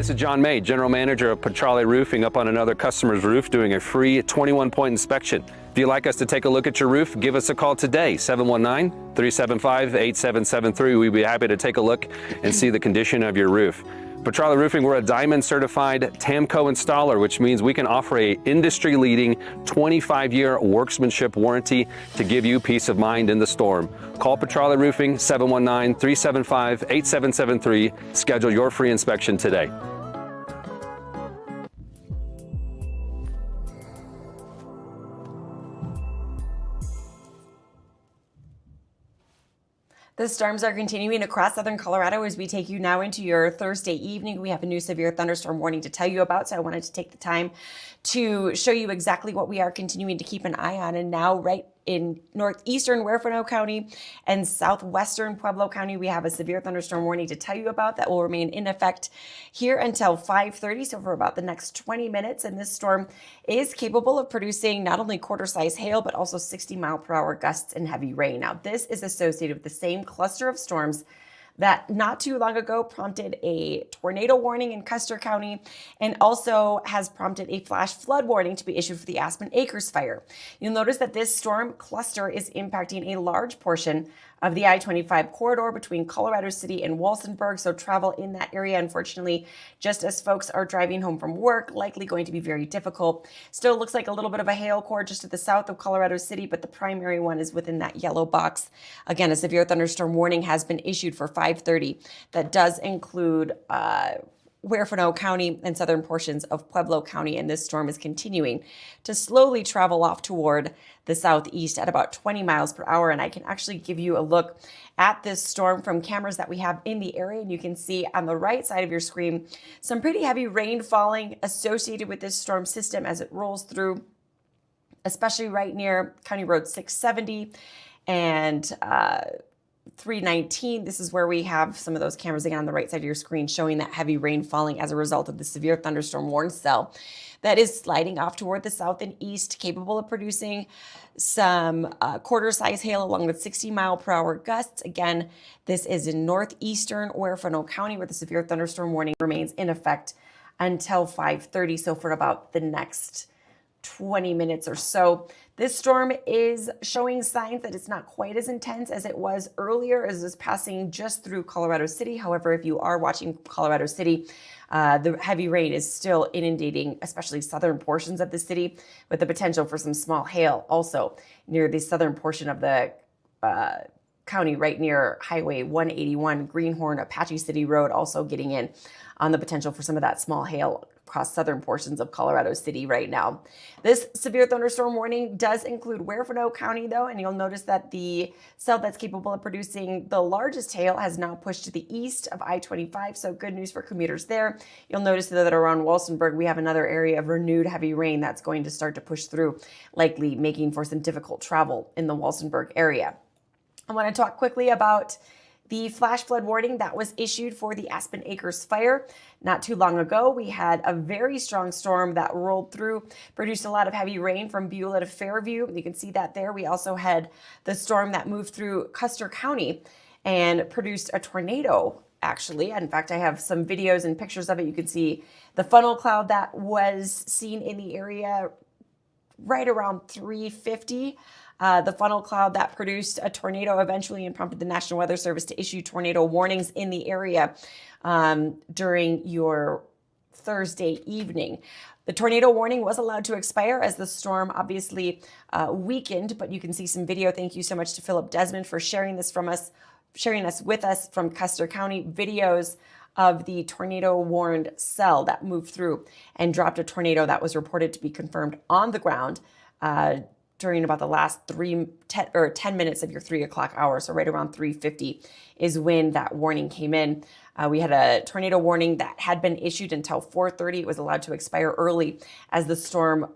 This is John May, General Manager of Petrale Roofing, up on another customer's roof doing a free 21-point inspection. If you'd like us to take a look at your roof, give us a call today, 719-375-8773. We'd be happy to take a look and see the condition of your roof. Petrale Roofing, we're a Diamond certified TAMCO installer, which means we can offer a industry-leading 25-year workmanship warranty to give you peace of mind in the storm. Call Petrale Roofing, 719-375-8773. Schedule your free inspection today. The storms are continuing across southern Colorado as we take you now into your Thursday evening. We have a new severe thunderstorm warning to tell you about, so I wanted to take the time to show you exactly what we are continuing to keep an eye on. And now right in northeastern Huerfano County and southwestern Pueblo County, we have a severe thunderstorm warning to tell you about that will remain in effect here until 5:30, so for about the next 20 minutes. And this storm is capable of producing not only quarter-size hail, but also 60-mile-per-hour gusts and heavy rain. Now, this is associated with the same cluster of storms that not too long ago prompted a tornado warning in Custer County and also has prompted a flash flood warning to be issued for the Aspen Acres fire. You'll notice that this storm cluster is impacting a large portion of the I-25 corridor between Colorado City and Walsenburg, so travel in that area, unfortunately, just as folks are driving home from work, likely going to be very difficult. Still looks like a little bit of a hail core just to the south of Colorado City, but the primary one is within that yellow box. Again, a severe thunderstorm warning has been issued for 5:30. That does include Huerfano County and southern portions of Pueblo County, and this storm is continuing to slowly travel off toward the southeast at about 20 miles per hour. And I can actually give you a look at this storm from cameras that we have in the area, and you can see on the right side of your screen some pretty heavy rain falling associated with this storm system as it rolls through, especially right near County Road 670 and 319. This is where we have some of those cameras again on the right side of your screen showing that heavy rain falling as a result of the severe thunderstorm warn cell that is sliding off toward the south and east, capable of producing some quarter-size hail along with 60-mile-per-hour gusts. Again, this is in northeastern Huerfano County, where the severe thunderstorm warning remains in effect until 5:30, so for about the next 20 minutes or so. This storm is showing signs that it's not quite as intense as it was earlier, as it's passing just through Colorado City. However, if you are watching Colorado City, the heavy rain is still inundating, especially southern portions of the city, with the potential for some small hail also near the southern portion of the county, right near Highway 181, Greenhorn, Apache City Road, also getting in on the potential for some of that small hail across southern portions of Colorado City right now. This severe thunderstorm warning does include Huerfano County, though, and you'll notice that the cell that's capable of producing the largest hail has now pushed to the east of I-25, so good news for commuters there. You'll notice that around Walsenburg, we have another area of renewed heavy rain that's going to start to push through, likely making for some difficult travel in the Walsenburg area. I want to talk quickly about the flash flood warning that was issued for the Aspen Acres fire. Not too long ago, we had a very strong storm that rolled through, produced a lot of heavy rain from Beulah to Fairview. You can see that there. We also had the storm that moved through Custer County and produced a tornado, actually. In fact, I have some videos and pictures of it. You can see the funnel cloud that was seen in the area right around 350. The funnel cloud that produced a tornado eventually and prompted the National Weather Service to issue tornado warnings in the area during your Thursday evening. The tornado warning was allowed to expire as the storm obviously weakened, but you can see some video. Thank you so much to Philip Desmond for sharing this with us from Custer County, videos of the tornado warned cell that moved through and dropped a tornado that was reported to be confirmed on the ground during about the last 10 minutes of your 3 o'clock hour. So right around 3:50 is when that warning came in. We had a tornado warning that had been issued until 4:30. It was allowed to expire early as the storm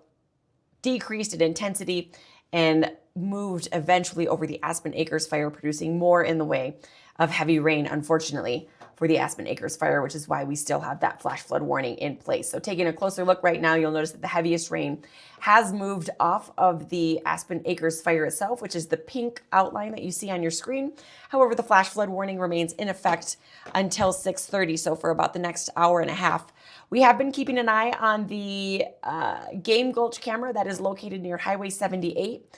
decreased in intensity and moved eventually over the Aspen Acres fire, producing more in the way of heavy rain, unfortunately, for the Aspen Acres fire, which is why we still have that flash flood warning in place. So taking a closer look right now, you'll notice that the heaviest rain has moved off of the Aspen Acres fire itself, which is the pink outline that you see on your screen. However, the flash flood warning remains in effect until 6:30, so for about the next hour and a half. We have been keeping an eye on the Game Gulch camera that is located near Highway 78.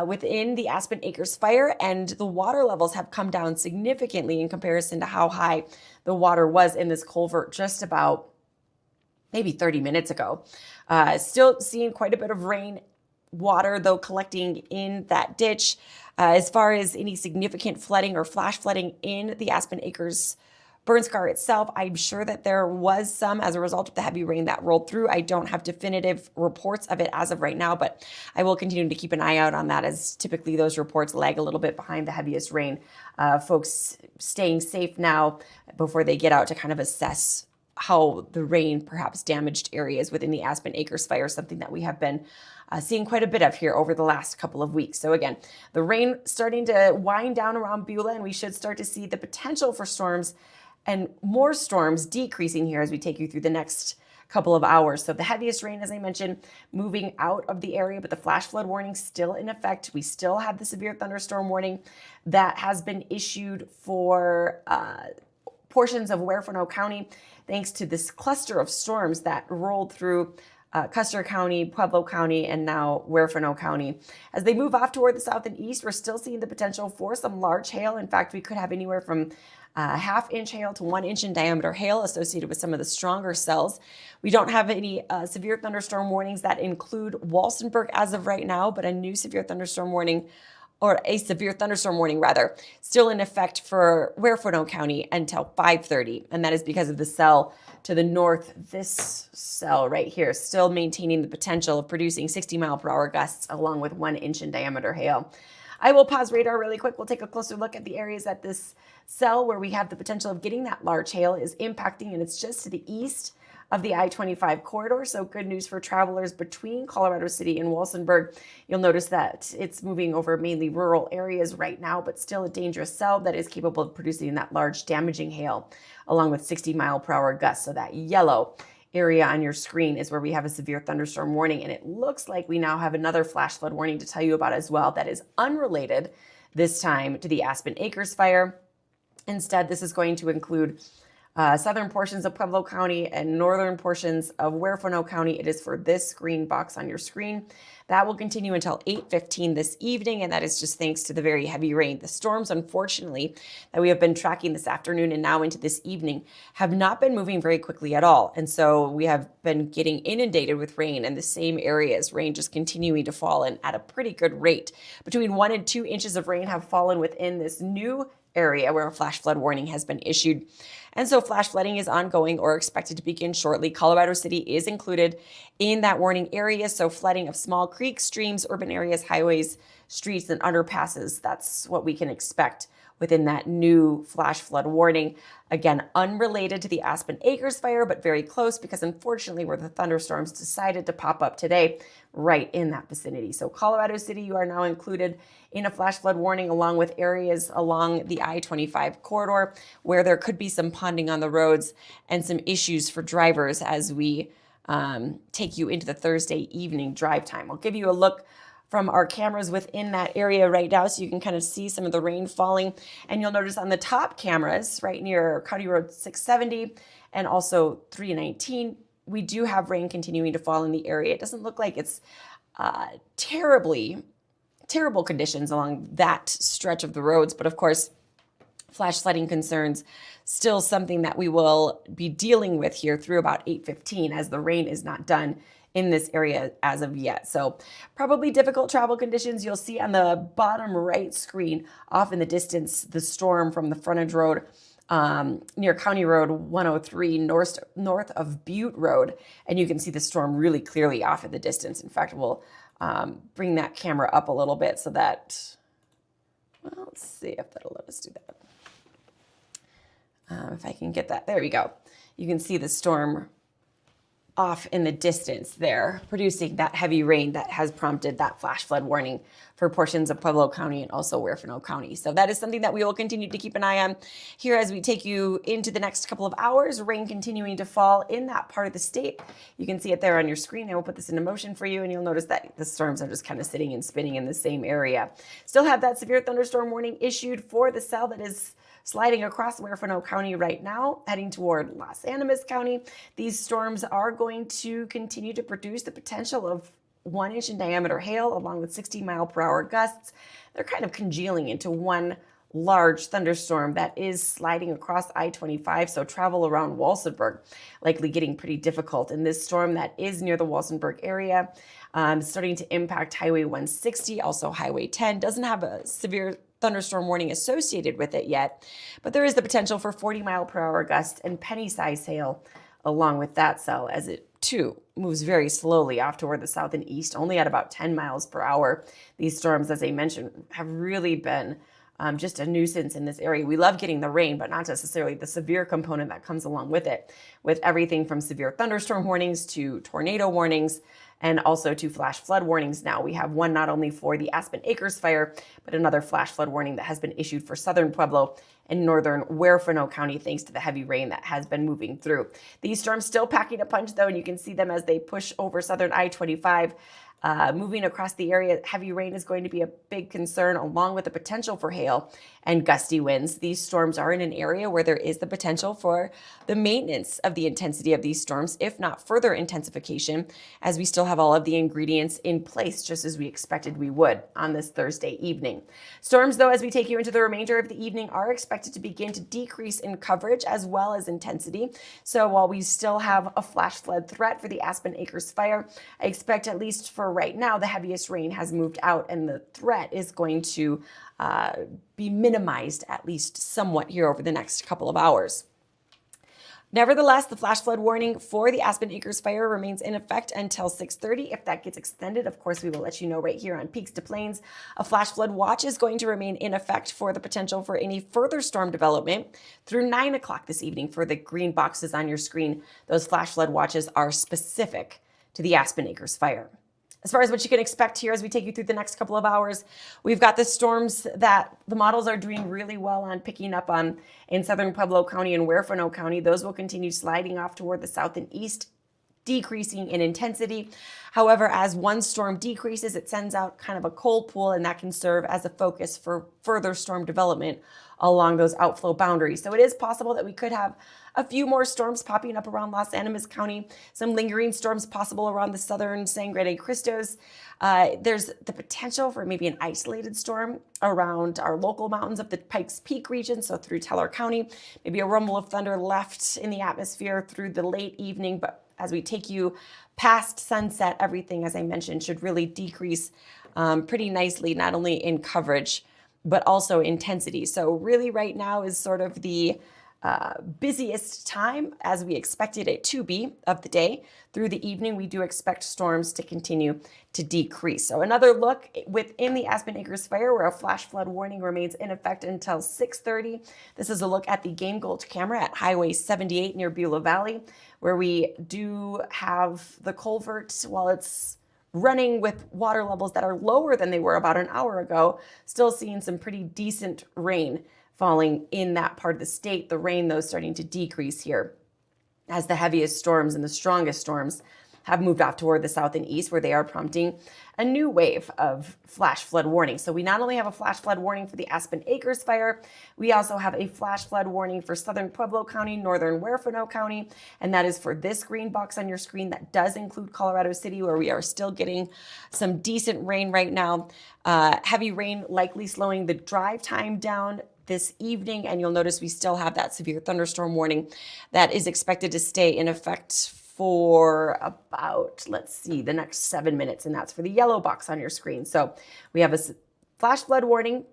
Within the Aspen Acres fire, and the water levels have come down significantly in comparison to how high the water was in this culvert just about maybe 30 minutes ago. Still seeing quite a bit of rain water, though, collecting in that ditch. As far as any significant flooding or flash flooding in the Aspen Acres burn scar itself, I'm sure that there was some as a result of the heavy rain that rolled through. I don't have definitive reports of it as of right now, but I will continue to keep an eye out on that, as typically those reports lag a little bit behind the heaviest rain. Folks staying safe now before they get out to kind of assess how the rain perhaps damaged areas within the Aspen Acres fire, something that we have been seeing quite a bit of here over the last couple of weeks. So again, the rain starting to wind down around Beulah, and we should start to see the potential for storms and more storms decreasing here as we take you through the next couple of hours. So the heaviest rain, as I mentioned, moving out of the area, but the flash flood warning still in effect. We still have the severe thunderstorm warning that has been issued for portions of Huerfano County, thanks to this cluster of storms that rolled through Custer County, Pueblo County, and now Huerfano County. As they move off toward the south and east, we're still seeing the potential for some large hail. In fact, we could have anywhere from half-inch hail to 1 inch in diameter hail associated with some of the stronger cells. We don't have any severe thunderstorm warnings that include Walsenburg as of right now, but a new severe thunderstorm warning, or a severe thunderstorm warning rather, still in effect for Huerfano County until 5:30. And that is because of the cell to the north, this cell right here, still maintaining the potential of producing 60-mile-per-hour gusts along with 1 inch in diameter hail. I will pause radar really quick. We'll take a closer look at the areas that this cell where we have the potential of getting that large hail is impacting, and it's just to the east of the I-25 corridor. So good news for travelers between Colorado City and Walsenburg. You'll notice that it's moving over mainly rural areas right now, but still a dangerous cell that is capable of producing that large damaging hail along with 60-mile-per-hour gusts. So that yellow area on your screen is where we have a severe thunderstorm warning, and it looks like we now have another flash flood warning to tell you about as well that is unrelated this time to the Aspen Acres fire. Instead, this is going to include southern portions of Pueblo County and northern portions of Huerfano County. It is for this green box on your screen. That will continue until 8:15 this evening, and that is just thanks to the very heavy rain. The storms, unfortunately, that we have been tracking this afternoon and now into this evening have not been moving very quickly at all. And so we have been getting inundated with rain in the same areas, rain just continuing to fall and at a pretty good rate. Between 1 and 2 inches of rain have fallen within this new area where a flash flood warning has been issued. And so flash flooding is ongoing or expected to begin shortly. Colorado City is included in that warning area. So flooding of small creeks, streams, urban areas, highways, streets, and underpasses. That's what we can expect within that new flash flood warning. Again, unrelated to the Aspen Acres fire, but very close because unfortunately where the thunderstorms decided to pop up today, right in that vicinity. So Colorado City, you are now included in a flash flood warning along with areas along the I-25 corridor where there could be some ponding on the roads and some issues for drivers as we take you into the Thursday evening drive time. I'll give you a look from our cameras within that area right now so you can kind of see some of the rain falling. And you'll notice on the top cameras right near County Road 670 and also 319, we do have rain continuing to fall in the area. It doesn't look like it's terrible conditions along that stretch of the roads, but of course, Flash flooding concerns, still something that we will be dealing with here through about 8:15 as the rain is not done in this area as of yet. So probably difficult travel conditions. You'll see on the bottom right screen off in the distance the storm from the frontage road near County Road 103 north of Butte Road. And you can see the storm really clearly off in the distance. In fact, we'll bring that camera up a little bit so that, well, let's see if that'll let us do that. If I can get that, there we go. You can see the storm off in the distance there, producing that heavy rain that has prompted that flash flood warning for portions of Pueblo County and also Huerfano County. So that is something that we will continue to keep an eye on here as we take you into the next couple of hours. Rain continuing to fall in that part of the state. You can see it there on your screen. I will put this into motion for you, and you'll notice that the storms are just kind of sitting and spinning in the same area. Still have that severe thunderstorm warning issued for the cell that is sliding across Huerfano County right now, heading toward Los Animas County. These storms are going to continue to produce the potential of 1 inch in diameter hail along with 60-mile-per-hour gusts. They're kind of congealing into one large thunderstorm that is sliding across I-25, so travel around Walsenburg likely getting pretty difficult. And this storm that is near the Walsenburg area, starting to impact Highway 160, also Highway 10, doesn't have a severe thunderstorm warning associated with it yet, but there is the potential for 40-mile-per-hour gusts and penny-size hail along with that cell as it too moves very slowly off toward the south and east, only at about 10 miles per hour. These storms, as I mentioned, have really been just a nuisance in this area. We love getting the rain, but not necessarily the severe component that comes along with it, with everything from severe thunderstorm warnings to tornado warnings, and also to flash flood warnings. Now we have one not only for the Aspen Acres fire, but another flash flood warning that has been issued for southern Pueblo and northern Huerfano County, thanks to the heavy rain that has been moving through. These storms still packing a punch though, and you can see them as they push over southern I-25. Moving across the area, heavy rain is going to be a big concern, along with the potential for hail and gusty winds. These storms are in an area where there is the potential for the maintenance of the intensity of these storms, if not further intensification, as we still have all of the ingredients in place, just as we expected we would on this Thursday evening. Storms, though, as we take you into the remainder of the evening, are expected to begin to decrease in coverage as well as intensity. So while we still have a flash flood threat for the Aspen Acres fire, I expect, at least for right now, the heaviest rain has moved out and the threat is going to be minimized, at least somewhat, here over the next couple of hours. Nevertheless, the flash flood warning for the Aspen Acres fire remains in effect until 6:30. If that gets extended, of course, we will let you know right here on Peaks to Plains. A flash flood watch is going to remain in effect for the potential for any further storm development through 9 o'clock this evening. For the green boxes on your screen, those flash flood watches are specific to the Aspen Acres fire. As far as what you can expect here as we take you through the next couple of hours, we've got the storms that the models are doing really well on picking up on in southern Pueblo County and Huerfano County. Those will continue sliding off toward the south and east, decreasing in intensity. However, as one storm decreases, it sends out kind of a cold pool, and that can serve as a focus for further storm development along those outflow boundaries. So it is possible that we could have a few more storms popping up around Los Animas County, some lingering storms possible around the southern Sangre de Cristos. There's the potential for maybe an isolated storm around our local mountains of the Pikes Peak region, so through Teller County, maybe a rumble of thunder left in the atmosphere through the late evening. But as we take you past sunset, everything, as I mentioned, should really decrease pretty nicely, not only in coverage, but also intensity. So really right now is sort of the busiest time, as we expected it to be, of the day. Through the evening, we do expect storms to continue to decrease. So another look within the Aspen Acres fire, where a flash flood warning remains in effect until 6:30. This is a look at the Game Gulch camera at Highway 78 near Beulah Valley, where we do have the culvert, while it's running with water levels that are lower than they were about an hour ago, still seeing some pretty decent rain falling in that part of the state. The rain, though, starting to decrease here as the heaviest storms and the strongest storms have moved off toward the south and east, where they are prompting a new wave of flash flood warning. So we not only have a flash flood warning for the Aspen Acres fire, we also have a flash flood warning for southern Pueblo County, northern Huerfano County, and that is for this green box on your screen. That does include Colorado City, where we are still getting some decent rain right now. Heavy rain likely slowing the drive time down this evening, and you'll notice we still have that severe thunderstorm warning that is expected to stay in effect for about, let's see, the next 7 minutes, and that's for the yellow box on your screen. So we have a flash flood warning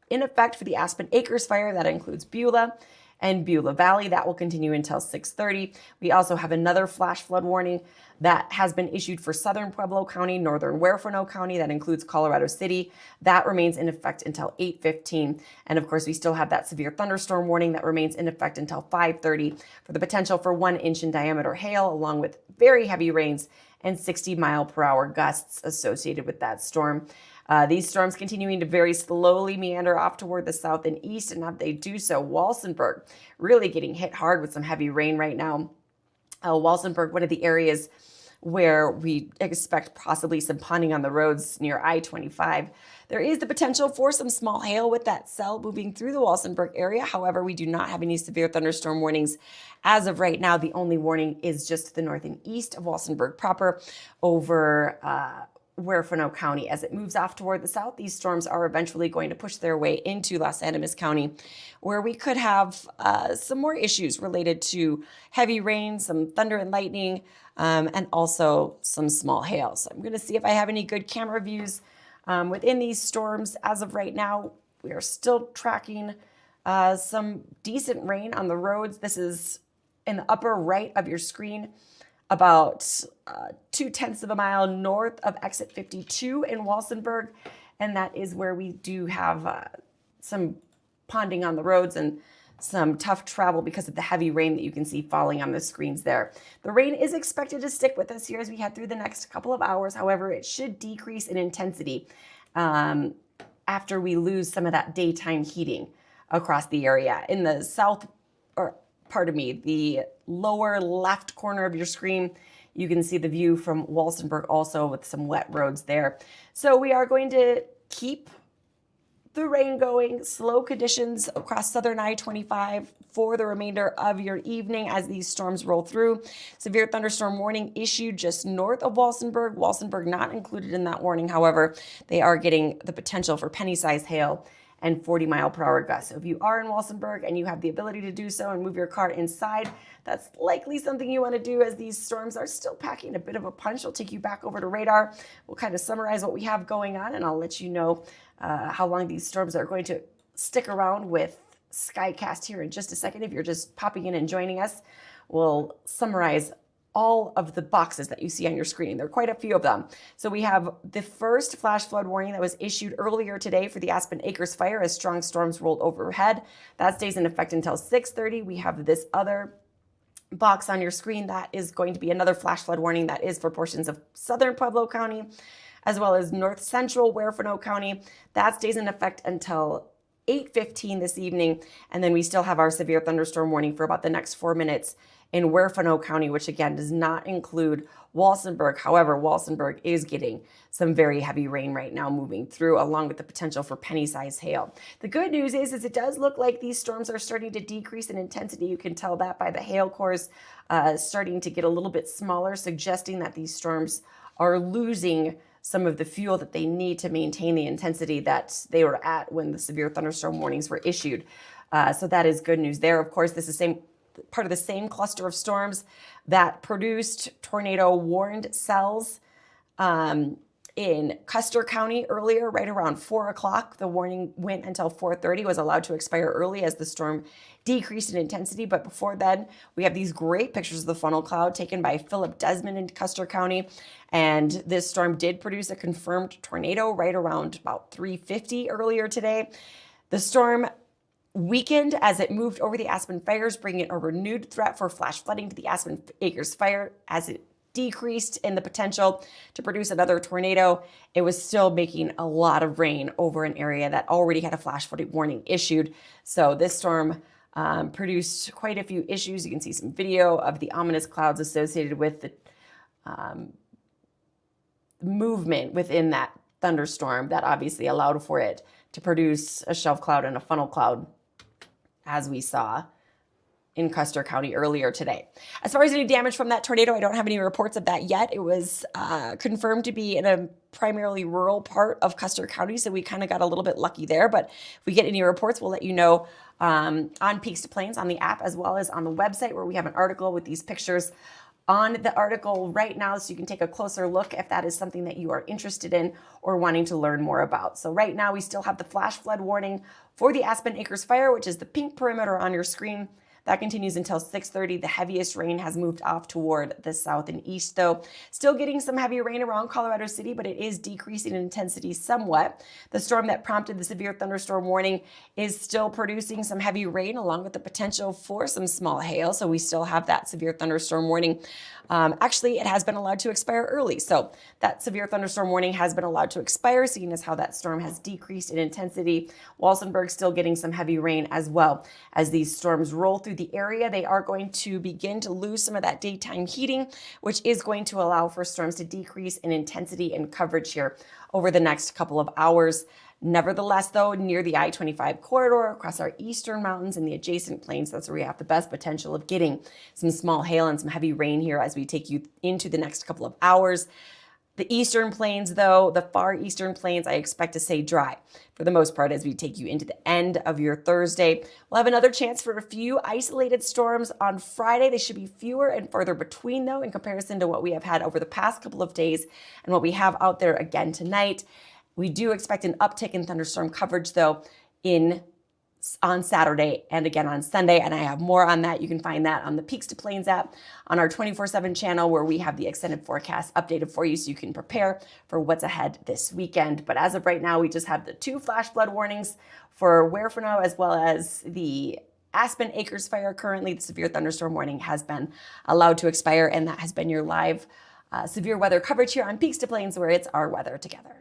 in effect for the Aspen Acres fire. That includes Beulah and Beulah Valley. That will continue until 6:30. We also have another flash flood warning that has been issued for southern Pueblo County, northern Huerfano County. That includes Colorado City. That remains in effect until 8:15. And of course, we still have that severe thunderstorm warning that remains in effect until 5:30 for the potential for 1 inch in diameter hail, along with very heavy rains and 60-mile-per-hour gusts associated with that storm. These storms continuing to very slowly meander off toward the south and east, and as they do so, Walsenburg really getting hit hard with some heavy rain right now. Walsenburg, one of the areas where we expect possibly some ponding on the roads near I-25. There is the potential for some small hail with that cell moving through the Walsenburg area. However, we do not have any severe thunderstorm warnings as of right now. The only warning is just to the north and east of Walsenburg proper over Huerfano County. As it moves off toward the south, these storms are eventually going to push their way into Los Animas County, where we could have some more issues related to heavy rain, some thunder and lightning, and also some small hail. So I'm going to see if I have any good camera views within these storms. As of right now, we are still tracking some decent rain on the roads. This is in the upper right of your screen, about 0.2 of a mile north of exit 52 in Walsenburg. And that is where we do have some ponding on the roads and some tough travel because of the heavy rain that you can see falling on the screens there. The rain is expected to stick with us here as we head through the next couple of hours. However, it should decrease in intensity after we lose some of that daytime heating across the area. In the south, or pardon me, the lower left corner of your screen, you can see the view from Walsenburg also with some wet roads there. So we are going to keep the rain going, slow conditions across southern I-25 for the remainder of your evening as these storms roll through. Severe thunderstorm warning issued just north of Walsenburg. Walsenburg not included in that warning. However, they are getting the potential for penny-sized hail and 40-mile-per-hour gusts. So if you are in Walsenburg and you have the ability to do so and move your car inside, that's likely something you want to do as these storms are still packing a bit of a punch. I'll take you back over to radar. We'll kind of summarize what we have going on, and I'll let you know how long these storms are going to stick around with Skycast here in just a second. If you're just popping in and joining us, we'll summarize all of the boxes that you see on your screen. There are quite a few of them. So we have the first flash flood warning that was issued earlier today for the Aspen Acres fire as strong storms rolled overhead. That stays in effect until 6:30. We have this other box on your screen that is going to be another flash flood warning that is for portions of southern Pueblo County, as well as north central Huerfano County. That stays in effect until 8:15 this evening. And then we still have our severe thunderstorm warning for about the next 4 minutes in Huerfano County, which again does not include Walsenburg. However, Walsenburg is getting some very heavy rain right now moving through, along with the potential for penny-sized hail. The good news is it does look like these storms are starting to decrease in intensity. You can tell that by the hail cores starting to get a little bit smaller, suggesting that these storms are losing some of the fuel that they need to maintain the intensity that they were at when the severe thunderstorm warnings were issued. So that is good news there. Of course, this is part of the same cluster of storms that produced tornado warned cells in Custer County earlier, right around 4 o'clock. The warning went until 4:30, was allowed to expire early as the storm decreased in intensity. But before then, we have these great pictures of the funnel cloud taken by Philip Desmond in Custer County. And this storm did produce a confirmed tornado right around about 3:50 earlier today. The storm weakened as it moved over the Aspen fires, bringing a renewed threat for flash flooding to the Aspen Acres fire. As it decreased in the potential to produce another tornado, it was still making a lot of rain over an area that already had a flash flooding warning issued. So this storm produced quite a few issues. You can see some video of the ominous clouds associated with the movement within that thunderstorm that obviously allowed for it to produce a shelf cloud and a funnel cloud, as we saw in Custer County earlier today. As far as any damage from that tornado, I don't have any reports of that yet. It was confirmed to be in a primarily rural part of Custer County, so we kind of got a little bit lucky there. But if we get any reports, we'll let you know on Peaks to Plains on the app, as well as on the website, where we have an article with these pictures on the article right now, so you can take a closer look if that is something that you are interested in or wanting to learn more about. So right now we still have the flash flood warning for the Aspen Acres fire, which is the pink perimeter on your screen. That continues until 6:30. The heaviest rain has moved off toward the south and east, though. Still getting some heavy rain around Colorado City, but it is decreasing in intensity somewhat. The storm that prompted the severe thunderstorm warning is still producing some heavy rain, along with the potential for some small hail. So we still have that severe thunderstorm warning. Actually, it has been allowed to expire early. So that severe thunderstorm warning has been allowed to expire, seeing as how that storm has decreased in intensity. Walsenburg still getting some heavy rain as well. As these storms roll through the area, they are going to begin to lose some of that daytime heating, which is going to allow for storms to decrease in intensity and coverage here over the next couple of hours. Nevertheless, though, near the I-25 corridor, across our eastern mountains and the adjacent plains, that's where we have the best potential of getting some small hail and some heavy rain here as we take you into the next couple of hours. The eastern plains, though, the far eastern plains, I expect to stay dry for the most part as we take you into the end of your Thursday. We'll have another chance for a few isolated storms on Friday. They should be fewer and further between, though, in comparison to what we have had over the past couple of days and what we have out there again tonight. We do expect an uptick in thunderstorm coverage, though, on Saturday and again on Sunday, and I have more on that. You can find that on the Peaks to Plains app on our 24/7 channel, where we have the extended forecast updated for you so you can prepare for what's ahead this weekend. But as of right now, we just have the 2 flash flood warnings for Huerfano as well as the Aspen Acres fire. Currently, the severe thunderstorm warning has been allowed to expire, and that has been your live severe weather coverage here on Peaks to Plains, where it's our weather together.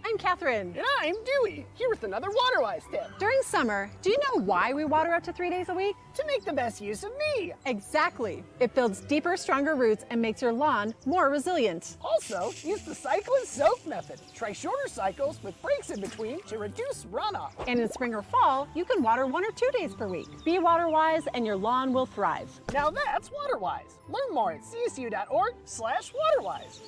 I'm Catherine. And I'm Dewey, here with another WaterWise tip. During summer, do you know why we water up to 3 days a week? To make the best use of me. Exactly. It builds deeper, stronger roots and makes your lawn more resilient. Also, use the cycle and soak method. Try shorter cycles with breaks in between to reduce runoff. And in spring or fall, you can water 1 or 2 days per week. Be WaterWise and your lawn will thrive. Now that's WaterWise. Learn more at csu.org/WaterWise.